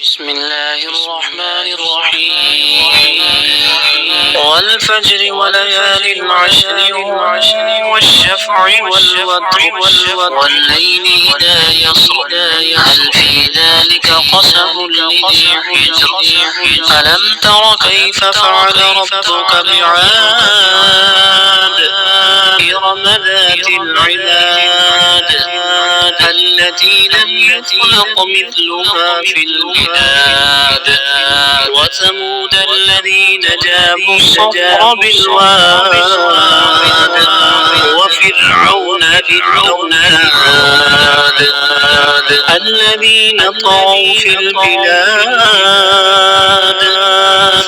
بسم الله الرحمن الرحيم والفجر وليال عشر والشفع والوتر والليل إذا يسر هل في ذلك قسم لذي حجر ألم تر كيف فعل ربك بعاد إرم ذات العماد التي لم يخلق مثلها في البلاد وثمود الذين جابوا الصخر بالواد وفرعون ذي الأوتاد الذين طغوا في البلاد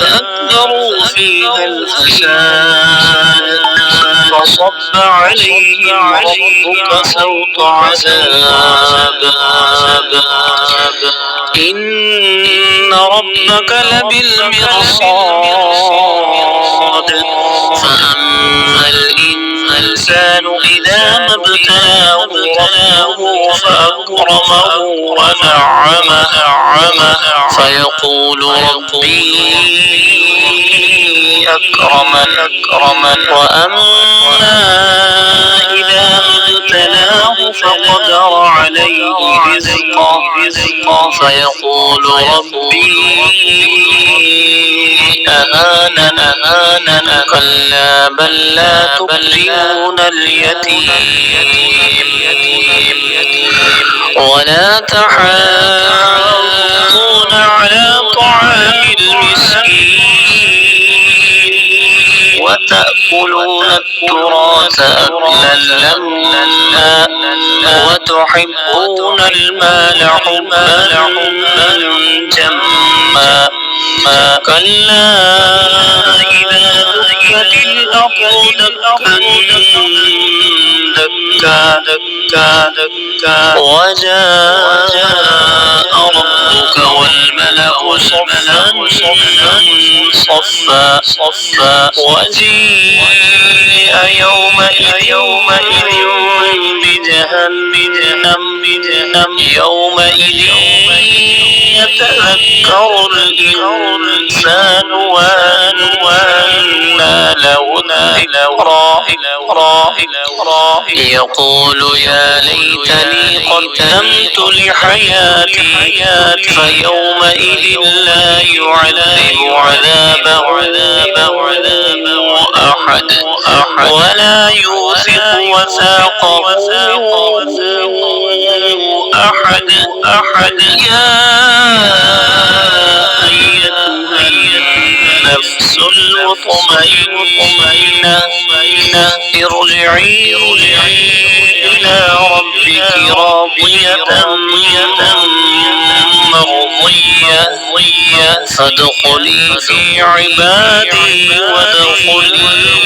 فأكثروا فيها الفساد فصب عليهم ربك سوط عذاب إن ربك لبالمرصاد فأما الإنسان إذا ما ابتلاه ربه فأكرمه ونعمه فيقول ربي أكرمن وأما إذا ما ابتلاه فقدر عليه رزقه فيقول ربي أهانن كلا بل لا تكرمون اليتيم ولا تحاضون على طعام المسكين وتأكلون التراث أكلا لما وتحبون المال حبا جما كلا إذا دكت الأرض دكا وجاء ربك والملك صفا وجيء يومئذ بجهنم يومئذ يتذكر الإنسان وأنى له الذكرى يقول يا ليتني قدمت لحياتي فيومئذ لا يعذب عذابه أحد ولا يوثق وثاقه أحد يا أيتها النفس المطمئنة ارجعي إلى ربك راضية مرضية فادخلي في عبادي وادخلي